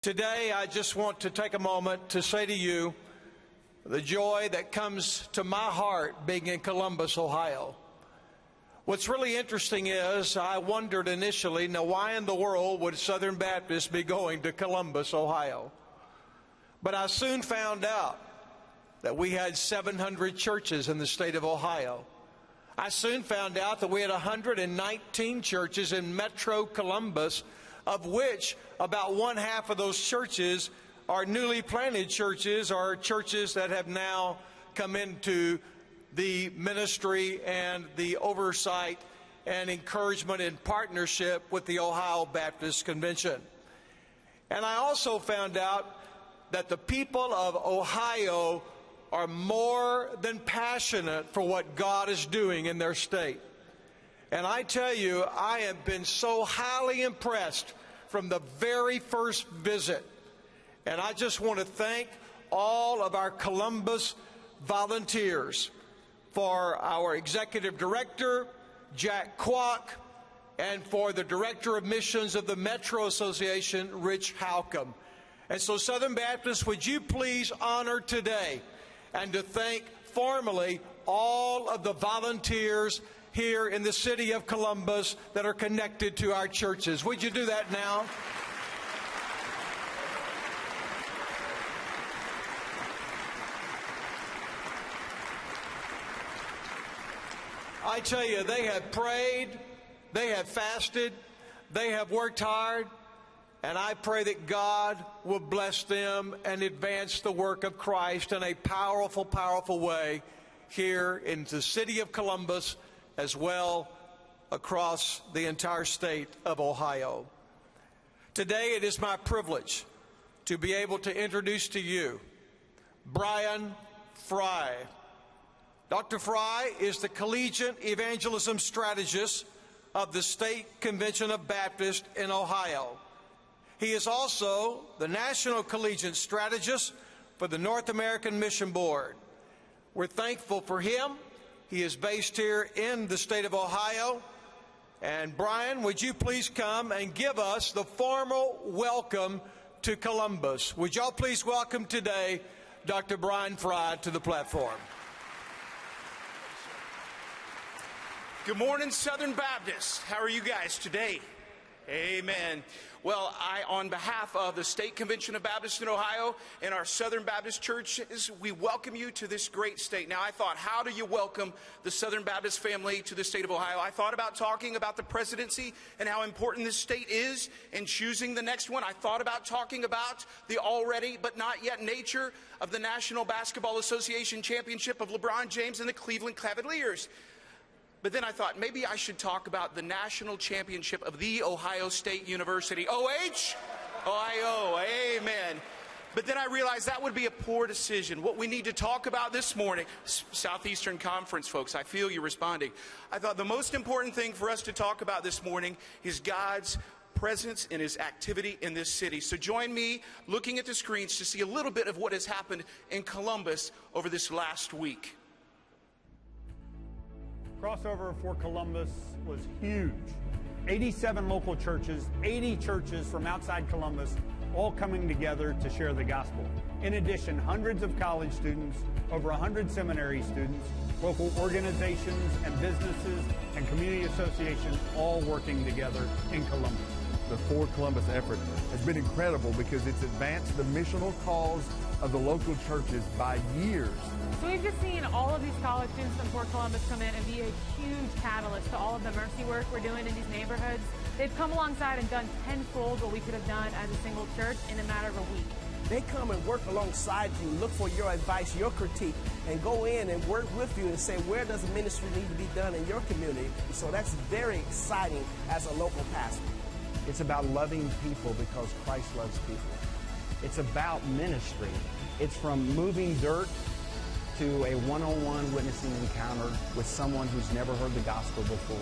Today, I just want to take a moment to say to you the joy that comes to my heart being in Columbus, Ohio. What's really interesting is I wondered initially, now why in the world would Southern Baptists be going to Columbus, Ohio? But I soon found out that we had 700 churches in the state of Ohio. I soon found out that we had 119 churches in Metro Columbus, of which about one half of those churches are newly planted churches, or churches that have now come into the ministry and the oversight and encouragement and partnership with the Ohio Baptist Convention. And I also found out that the people of Ohio are more than passionate for what God is doing in their state. And I tell you, I have been so highly impressed from the very first visit. And I just want to thank all of our Columbus volunteers, for our executive director, Jack Kwok, and for the director of missions of the Metro Association, Rich Halcomb. And so, Southern Baptists, would you please honor today and to thank formally all of the volunteers here in the city of Columbus that are connected to our churches. Would you do that now? I tell you, they have prayed, they have fasted, they have worked hard, and I pray that God will bless them and advance the work of Christ in a powerful, powerful way here in the city of Columbus, as well across the entire state of Ohio. Today, it is my privilege to be able to introduce to you Brian Fry. Dr. Fry is the Collegiate Evangelism Strategist of the State Convention of Baptists in Ohio. He is also the National Collegiate Strategist for the North American Mission Board. We're thankful for him. He is based here in the state of Ohio. And Brian, would you please come and give us the formal welcome to Columbus? Would y'all please welcome today Dr. Brian Fry to the platform. Good morning, Southern Baptists. How are you guys today? Amen. Well, on behalf of the State Convention of Baptists in Ohio and our Southern Baptist churches, we welcome you to this great state. Now, I thought, how do you welcome the Southern Baptist family to the state of Ohio? I thought about talking about the presidency and how important this state is in choosing the next one. I thought about talking about the already but not yet nature of the National Basketball Association Championship of LeBron James and the Cleveland Cavaliers. But then I thought maybe I should talk about the national championship of the Ohio State University. OH? Ohio, amen. But then I realized that would be a poor decision. What we need to talk about this morning, Southeastern Conference folks, I feel you responding. I thought the most important thing for us to talk about this morning is God's presence and his activity in this city. So join me looking at the screens to see a little bit of what has happened in Columbus over this last week. Crossover for Columbus was huge. 87 local churches, 80 churches from outside Columbus, all coming together to share the gospel. In addition, hundreds of college students, over 100 seminary students, local organizations and businesses and community associations all working together in Columbus. The For Columbus effort has been incredible because it's advanced the missional cause of the local churches by years. So we've just seen all of these college students from Fort Columbus come in and be a huge catalyst to all of the mercy work we're doing in these neighborhoods. They've come alongside and done tenfold what we could have done as a single church in a matter of a week. They come and work alongside you, look for your advice, your critique, and go in and work with you and say, where does the ministry need to be done in your community? So that's very exciting as a local pastor. It's about loving people because Christ loves people. It's about ministry. It's from moving dirt to a one-on-one witnessing encounter with someone who's never heard the gospel before.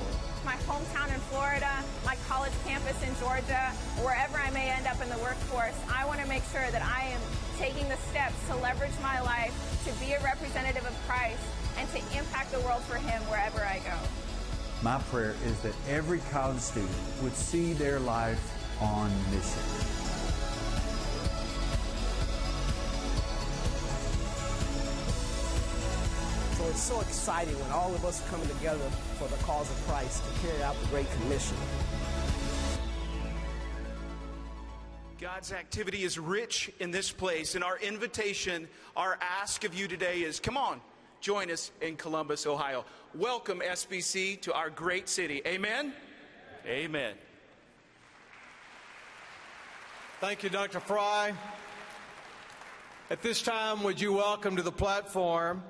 My hometown in Florida, my college campus in Georgia, wherever I may end up in the workforce, I want to make sure that I am taking the steps to leverage my life to be a representative of Christ and to impact the world for him wherever I go. My prayer is that every college student would see their life on mission. it's so exciting when all of us are coming together for the cause of Christ to carry out the Great Commission. God's activity is rich in this place, and our invitation, our ask of you today is, come on, join us in Columbus, Ohio. Welcome, SBC, to our great city. Amen? Amen. Thank you, Dr. Fry. At this time, would you welcome to the platform